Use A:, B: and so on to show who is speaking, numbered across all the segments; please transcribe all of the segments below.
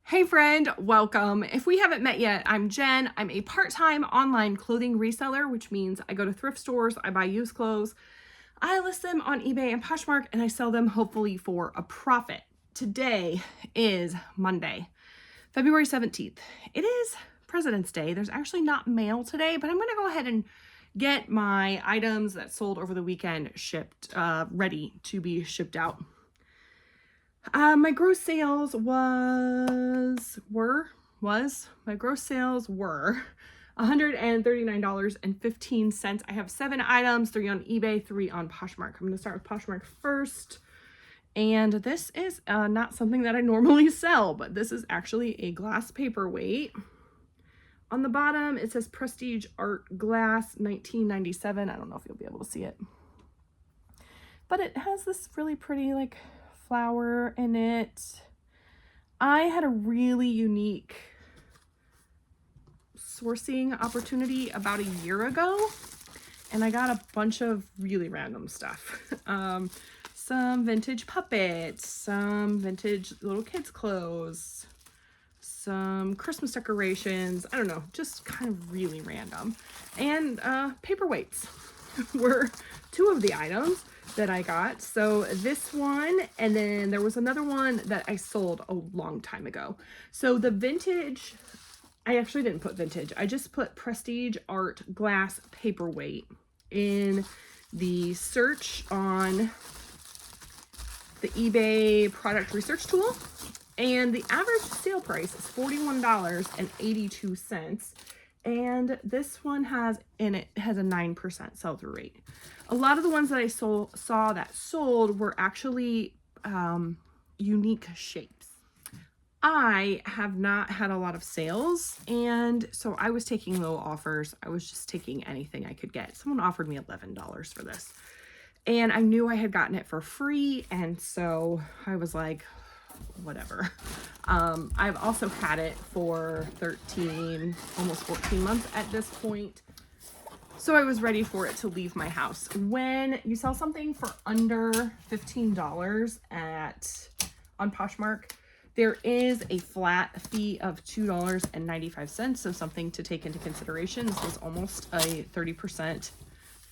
A: Hey friend, welcome. If we haven't met yet, I'm Jen. I'm a part-time online clothing reseller, which means I go to thrift stores, I buy used clothes, I list them on eBay and Poshmark, and I sell them hopefully for a profit. Today is Monday, February 17th. It is President's Day. There's actually not mail today, but I'm going to go ahead and get my items that sold over the weekend shipped, ready to be shipped out. My gross sales were $139.15. I have 7 items, 3 on eBay, 3 on Poshmark. I'm going to start with Poshmark first. And this is not something that I normally sell, but this is actually a glass paperweight. On the bottom, it says Prestige Art Glass 1997. I don't know if you'll be able to see it. But it has this really pretty, like, flower in it. I had a really unique sourcing opportunity about a year ago, and I got a bunch of really random stuff. Some vintage puppets, some vintage little kids clothes, some Christmas decorations. I don't know, just kind of really random. And paperweights were 2 of the items that I got. So this one, and then there was another one that I sold a long time ago. So the vintage, I actually didn't put vintage. I just put Prestige Art Glass Paperweight in the search on the eBay product research tool. And the average sale price is $41.82. And this one has a 9% sell-through rate. A lot of the ones that I saw that sold were actually unique shapes. I have not had a lot of sales, and so I was taking low offers. I was just taking anything I could get. Someone offered me $11 for this, and I knew I had gotten it for free, and so I was like, whatever. I've also had it for 13, almost 14 months at this point. So I was ready for it to leave my house. When you sell something for under $15 on Poshmark, there is a flat fee of $2.95. So something to take into consideration. This is almost a 30%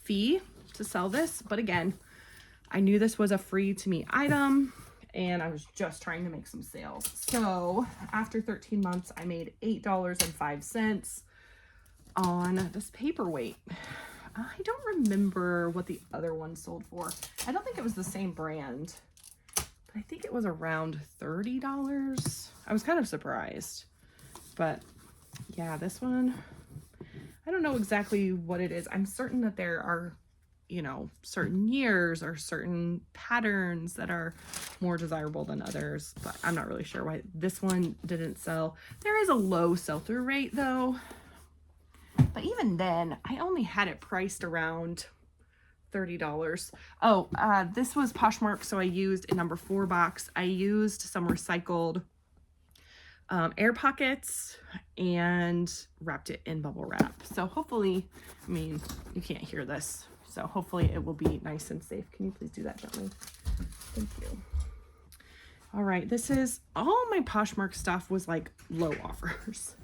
A: fee to sell this. But again, I knew this was a free to me item, and I was just trying to make some sales. So after 13 months, I made $8.05 on this paperweight. I don't remember what the other one sold for. I don't think it was the same brand, but I think it was around $30. I was kind of surprised, but yeah, this one, I don't know exactly what it is. I'm certain that there are, certain years or certain patterns that are more desirable than others, but I'm not really sure why this one didn't sell. There is a low sell-through rate though. But even then, I only had it priced around $30. Oh, this was Poshmark, so I used a number 4 box. I used some recycled air pockets and wrapped it in bubble wrap. So hopefully, I mean, you can't hear this, so hopefully it will be nice and safe. Can you please do that gently? Thank you. All right, this is, all my Poshmark stuff was like low offers.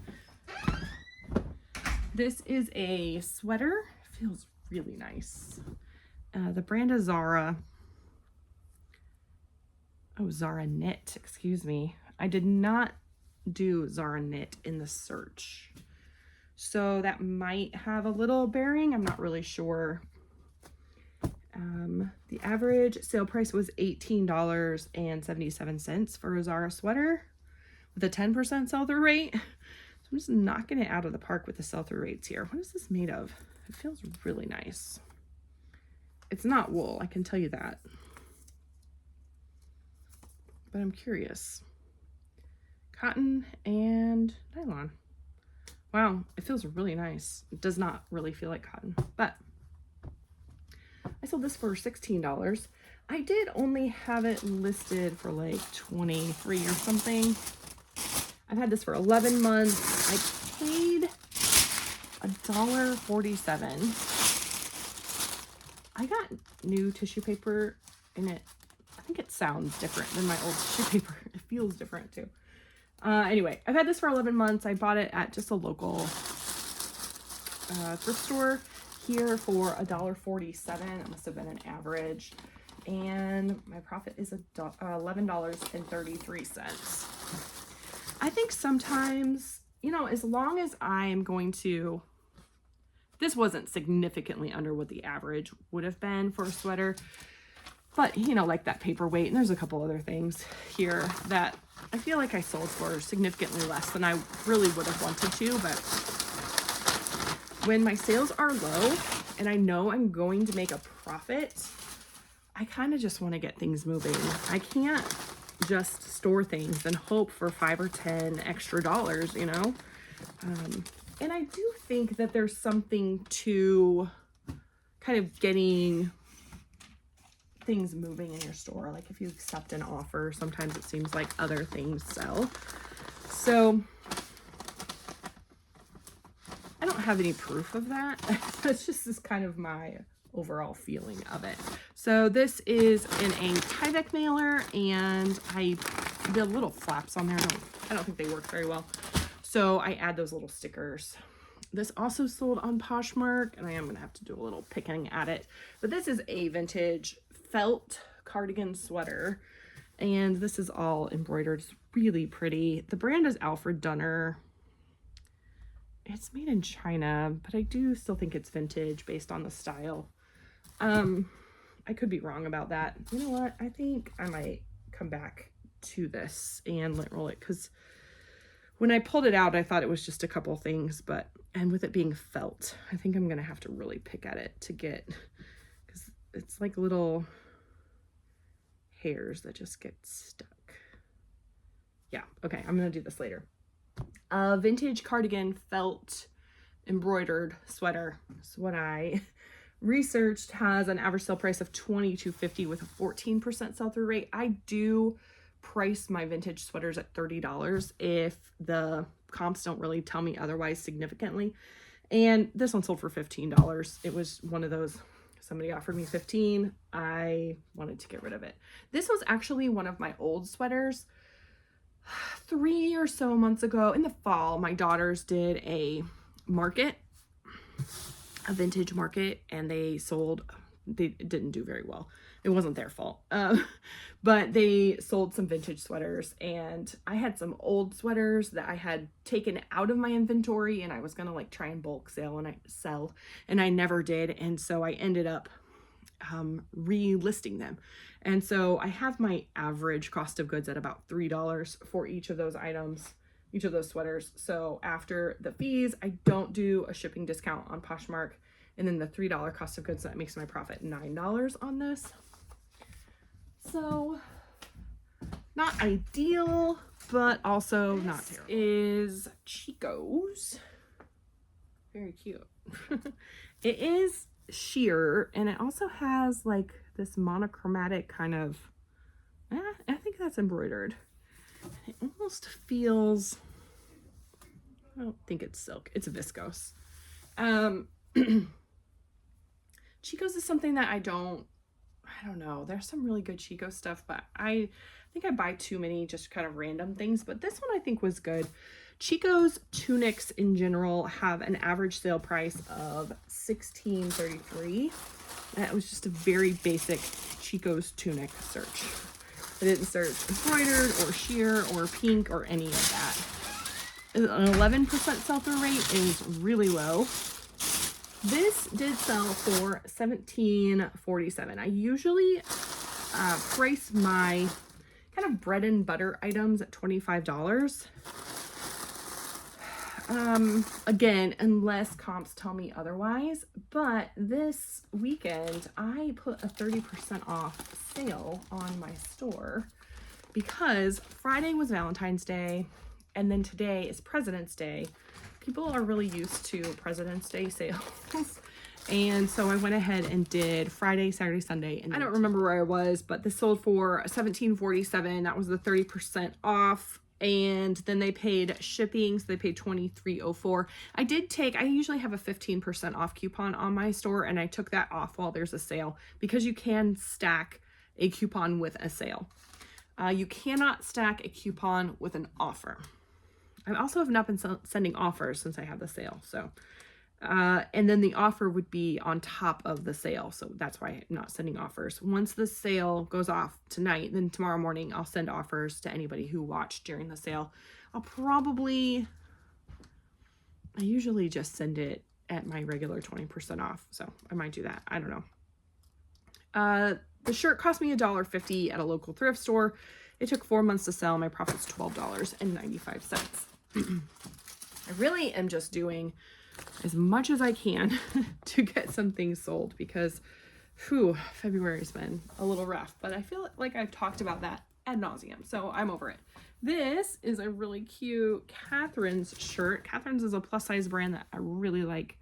A: This is a sweater. It feels really nice. The brand is Zara. Oh, Zara Knit, excuse me. I did not do Zara Knit in the search, so that might have a little bearing. I'm not really sure. The average sale price was $18.77 for a Zara sweater with a 10% sell-through rate. I'm just knocking it out of the park with the sell-through rates here. What is this made of? It feels really nice. It's not wool, I can tell you that. But I'm curious. Cotton and nylon. Wow, it feels really nice. It does not really feel like cotton, but I sold this for $16. I did only have it listed for like 23 or something. I've had this for 11 months. I paid $1.47. I got new tissue paper in it. I think it sounds different than my old tissue paper. It feels different too. Anyway, I've had this for 11 months. I bought it at just a local thrift store here for $1.47. It must have been an average. And my profit is $11.33. I think sometimes, you know, as long as I am going to, this wasn't significantly under what the average would have been for a sweater, but you know, like that paperweight, and there's a couple other things here that I feel like I sold for significantly less than I really would have wanted to. But when my sales are low and I know I'm going to make a profit, I kind of just want to get things moving. I can't just store things and hope for 5 or 10 extra dollars, you know? And I do think that there's something to kind of getting things moving in your store. Like if you accept an offer, sometimes it seems like other things sell. So I don't have any proof of that. That's just kind of my overall feeling of it. So this is in a Tyvek mailer, and the little flaps on there, I don't think they work very well. So I add those little stickers. This also sold on Poshmark, and I am gonna have to do a little picking at it. But this is a vintage felt cardigan sweater, and this is all embroidered. It's really pretty. The brand is Alfred Dunner. It's made in China, but I do still think it's vintage based on the style. I could be wrong about that. You know what? I think I might come back to this and lint roll it, because when I pulled it out, I thought it was just a couple things, and with it being felt, I think I'm gonna have to really pick at it to get, because it's like little hairs that just get stuck. Yeah, okay, I'm gonna do this later. Vintage cardigan felt embroidered sweater. So what I researched has an average sale price of $22.50 with a 14% sell-through rate. I do price my vintage sweaters at $30 if the comps don't really tell me otherwise significantly. And this one sold for $15. It was one of those, somebody offered me $15. I wanted to get rid of it. This was actually one of my old sweaters. 3 or so months ago in the fall, my daughters did a vintage market, and they didn't do very well. It wasn't their fault. But they sold some vintage sweaters, and I had some old sweaters that I had taken out of my inventory, and I was gonna like try and bulk sell, and I never did. And so I ended up relisting them. And so I have my average cost of goods at about $3 for each of those items, each of those sweaters. So after the fees, I don't do a shipping discount on Poshmark. And then the $3 cost of goods, that makes my profit $9 on this. So not ideal, but also not terrible. Is Chicos. Very cute. It is sheer, and it also has like this monochromatic kind of, I think that's embroidered. It almost feels, I don't think it's silk, it's viscose. Chicos is something that I don't know. There's some really good Chicos stuff, but I think I buy too many just kind of random things, but this one I think was good. Chicos tunics in general have an average sale price of $16.33. That was just a very basic Chicos tunic search. I didn't search embroidered or sheer or pink or any of that. An 11% sell-through rate is really low. This did sell for $17.47. I usually price my kind of bread and butter items at $25. Again, unless comps tell me otherwise, but this weekend I put a 30% off sale on my store because Friday was Valentine's Day, and then today is President's Day. People are really used to President's Day sales. And so I went ahead and did Friday, Saturday, Sunday, and I don't remember where I was, but this sold for $17.47. That was the 30% off. And then they paid shipping, so they paid $23.04. I usually have a 15% off coupon on my store, and I took that off while there's a sale because you can stack a coupon with a sale. You cannot stack a coupon with an offer. I also have not been sending offers since I have the sale. So, and then the offer would be on top of the sale. So that's why I'm not sending offers. Once the sale goes off tonight, then tomorrow morning, I'll send offers to anybody who watched during the sale. I usually just send it at my regular 20% off. So I might do that. I don't know. The shirt cost me $1.50 at a local thrift store. It took 4 months to sell. My profit's $12.95. I really am just doing as much as I can to get some things sold because, February's been a little rough, but I feel like I've talked about that ad nauseum, so I'm over it. This is a really cute Catherine's shirt. Catherine's is a plus size brand that I really like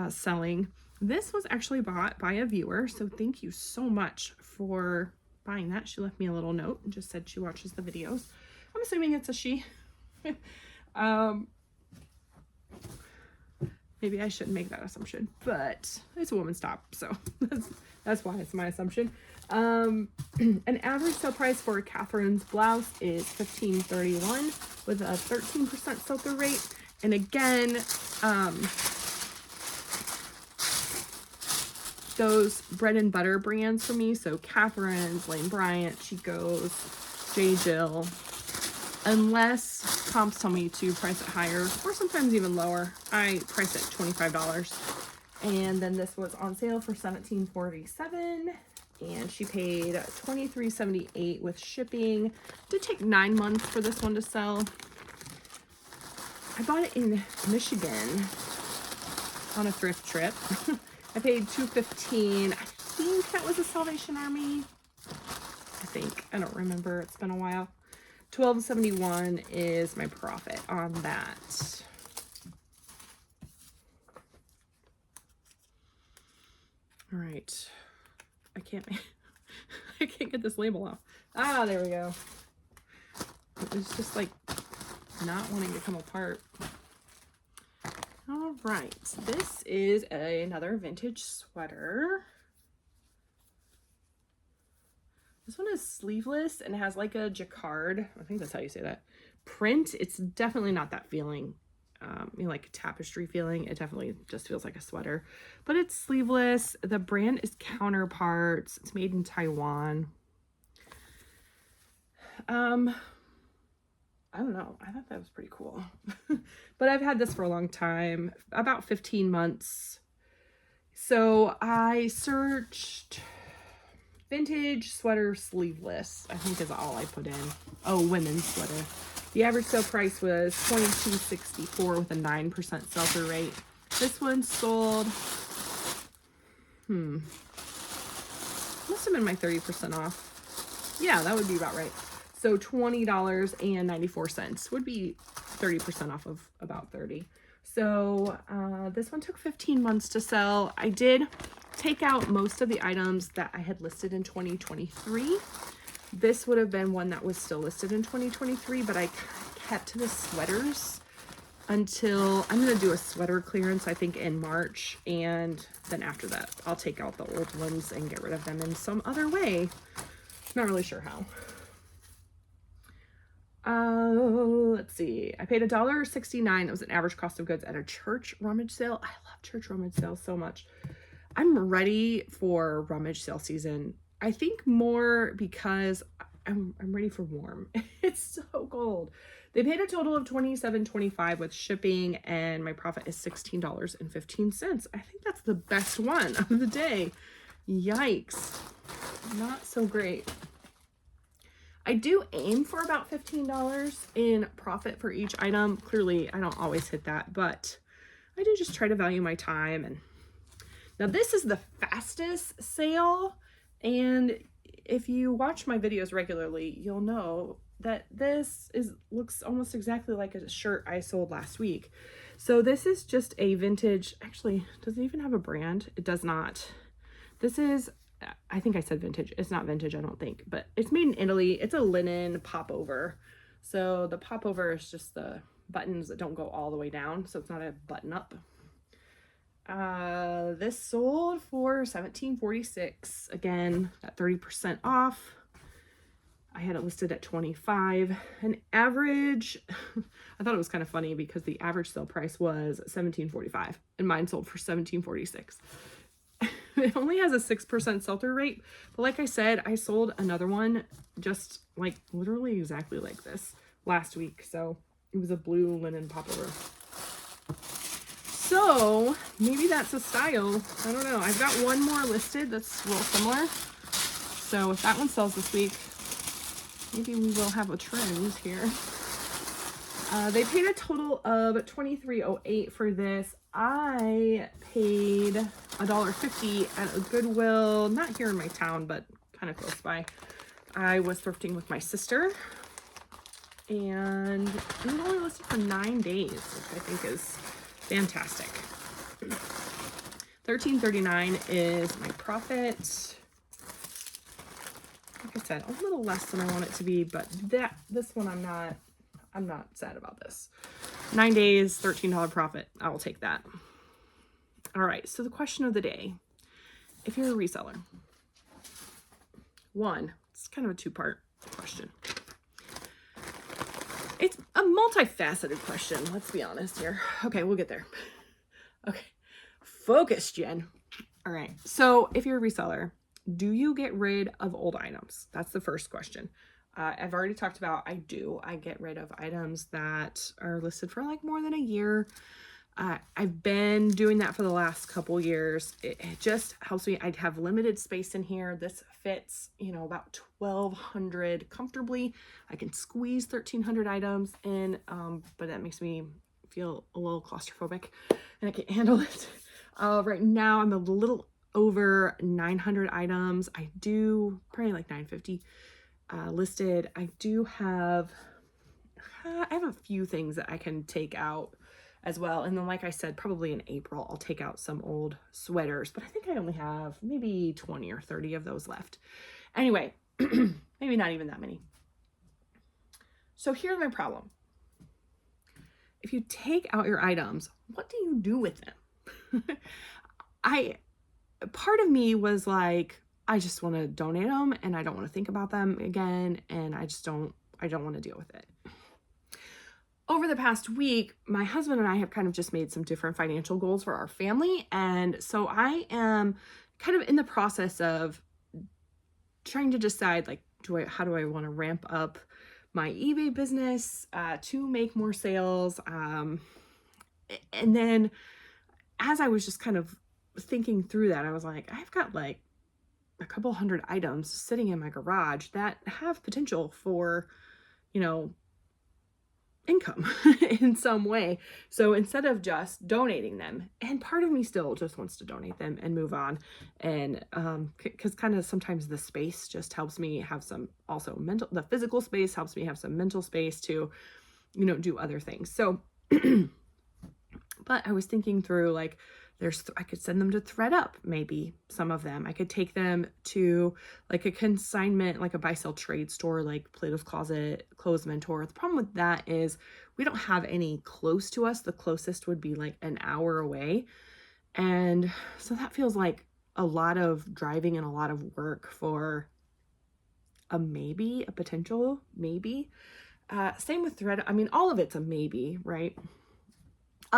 A: selling. This was actually bought by a viewer, so thank you so much for buying that. She left me a little note and just said she watches the videos. I'm assuming it's a she. Maybe I shouldn't make that assumption, but it's a woman's top, so that's why it's my assumption. An average sale price for Catherine's blouse is $15.31 with a 13% sell-through rate. And again, those bread and butter brands for me, so Catherine's, Lane Bryant, Chicos, J. Jill, unless comps tell me to price it higher or sometimes even lower, I price it $25. And then this was on sale for $17.47, and she paid $23.78 with shipping. It did take 9 months for this one to sell. I bought it in Michigan on a thrift trip. I paid $2.15. I think that was a Salvation Army. I don't remember. It's been a while. $12.71 is my profit on that. All right. I can't get this label off. Ah, there we go. It's just like not wanting to come apart. All right. This is another vintage sweater. This one is sleeveless and has like a jacquard, I think that's how you say that, print. It's definitely not that feeling, like a tapestry feeling. It definitely just feels like a sweater, but it's sleeveless. The brand is Counterparts. It's made in Taiwan. I don't know. I thought that was pretty cool, but I've had this for a long time, about 15 months. So I searched vintage sweater sleeveless, I think is all I put in. Oh, women's sweater. The average sale price was $22.64 with a 9% sell-through rate. This one sold, must have been my 30% off. Yeah, that would be about right. So $20.94 would be 30% off of about 30. So this one took 15 months to sell. I did take out most of the items that I had listed in 2023. This would have been one that was still listed in 2023, but I kept the sweaters until I'm going to do a sweater clearance, I think in March. And then after that, I'll take out the old ones and get rid of them in some other way. Not really sure how. Let's see. I paid $1.69. It was an average cost of goods at a church rummage sale. I love church rummage sales so much. I'm ready for rummage sale season. I think more because I'm ready for warm. It's so cold. They paid a total of $27.25 with shipping, and my profit is $16.15. I think that's the best one of the day. Yikes. Not so great. I do aim for about $15 in profit for each item. Clearly, I don't always hit that, but I do just try to value my time. And now this is the fastest sale, and if you watch my videos regularly, you'll know that this looks almost exactly like a shirt I sold last week. So this is just a vintage, actually, does it even have a brand? It does not. This is, I think I said vintage. It's not vintage, I don't think, but it's made in Italy. It's a linen popover. So the popover is just the buttons that don't go all the way down. So it's not a button up. This sold for $17.46. Again, at 30% off. I had it listed at 25. An average, I thought it was kind of funny because the average sale price was $17.45 and mine sold for $17.46. It only has a 6% sell-through rate, but like I said, I sold another one just like literally exactly like this last week. So it was a blue linen popover. So maybe that's a style. I don't know. I've got one more listed that's real similar. So if that one sells this week, maybe we will have a trend here. They paid a total of $23.08 for this. I paid $1.50 at a Goodwill, not here in my town, but kind of close by. I was thrifting with my sister, and it was only listed for 9 days, which I think is fantastic. $13.39 is my profit. Like I said, a little less than I want it to be, but this one I'm not sad about this. 9 days, $13 profit. I will take that. All right, so the question of the day, if you're a reseller, one, it's kind of a two-part question. It's a multifaceted question, let's be honest here. Okay, we'll get there. Okay, focus, Jen. All right, so if you're a reseller, do you get rid of old items? That's the first question. I've already talked about I get rid of items that are listed for like more than a year. I've been doing that for the last couple years. It just helps me. I have limited space in here. This fits, you know, about 1,200 comfortably. I can squeeze 1,300 items in, but that makes me feel a little claustrophobic and I can't handle it. Right now I'm a little over 900 items. I do probably like 950 listed. I do have, I have a few things that I can take out as well. And then, like I said, probably in April, I'll take out some old sweaters, but I think I only have maybe 20 or 30 of those left. Anyway, maybe not even that many. So here's my problem. If you take out your items, what do you do with them? Part of me was like, I just want to donate them and I don't want to think about them again. And I don't want to deal with it. Over the past week, my husband and I have kind of just made some different financial goals for our family. And so I am kind of in the process of trying to decide, like, how do I want to ramp up my eBay business to make more sales? And then as I was just kind of thinking through that, I was like, I've got like a couple hundred items sitting in my garage that have potential for, you know, income in some way. So instead of just donating them, and part of me still just wants to donate them and move on, and because kind of sometimes the space just helps me have some also the physical space helps me have some mental space to, you know, do other things. So but I was thinking through, like, I could send them to ThreadUp, maybe some of them. I could take them to like a consignment, like a buy sell trade store, like Plato's Closet, Clothes Mentor. The problem with that is we don't have any close to us. The closest would be like an hour away. And so that feels like a lot of driving and a lot of work for a potential maybe. Same with ThreadUp. I mean, all of it's a maybe, right?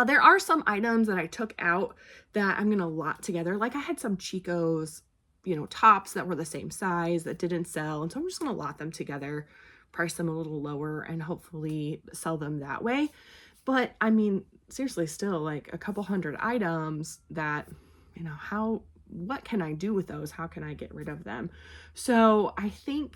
A: There are some items that I took out that I'm going to lot together. Like I had some Chicos, you know, tops that were the same size that didn't sell. And so I'm just going to lot them together, price them a little lower, and hopefully sell them that way. But I mean, seriously, still like a couple hundred items that, you know, what can I do with those? How can I get rid of them? So I think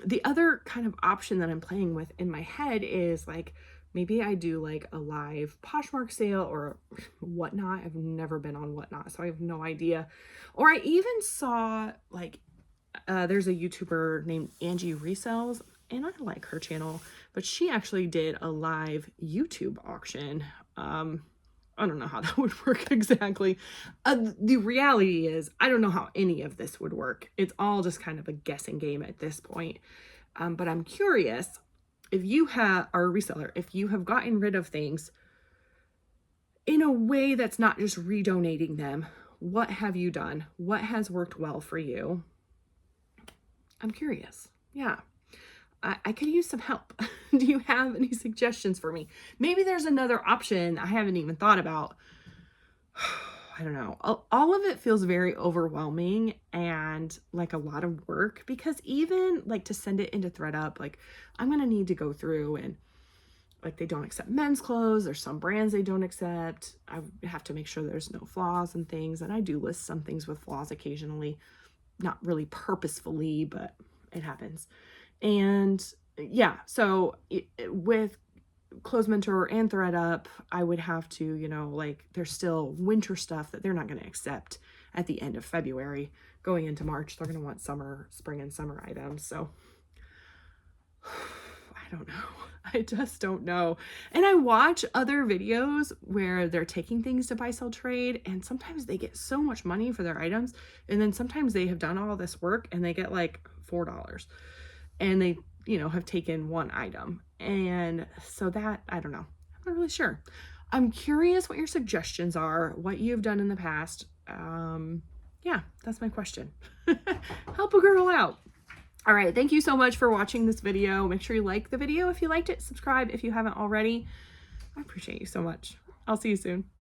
A: the other kind of option that I'm playing with in my head is like, maybe I do like a live Poshmark sale or Whatnot. I've never been on Whatnot, so I have no idea. Or I even saw like, there's a YouTuber named Angie Resells, and I like her channel, but she actually did a live YouTube auction. I don't know how that would work exactly. The reality is I don't know how any of this would work. It's all just kind of a guessing game at this point. But I'm curious, if you are a reseller, if you have gotten rid of things in a way that's not just redonating them, what have you done? What has worked well for you? I'm curious. yeah, I could use some help. Do you have any suggestions for me? Maybe there's another option I haven't even thought about. I don't know. All of it feels very overwhelming and like a lot of work, because even like to send it into ThreadUp, like I'm going to need to go through and like they don't accept men's clothes. There's some brands they don't accept. I have to make sure there's no flaws and things. And I do list some things with flaws occasionally, not really purposefully, but it happens. And yeah, so with Clothes Mentor and ThreadUp, I would have to, you know, like there's still winter stuff that they're not going to accept at the end of February. Going into March, they're going to want summer, spring and summer items. So I don't know. I just don't know. And I watch other videos where they're taking things to buy, sell, trade, and sometimes they get so much money for their items. And then sometimes they have done all this work and they get like $4 and they, you know, have taken one item. And so that, I don't know. I'm not really sure. I'm curious what your suggestions are, what you've done in the past. Yeah, that's my question. Help a girl out. All right, thank you so much for watching this video. Make sure you like the video if you liked it. Subscribe if you haven't already. I appreciate you so much. I'll see you soon.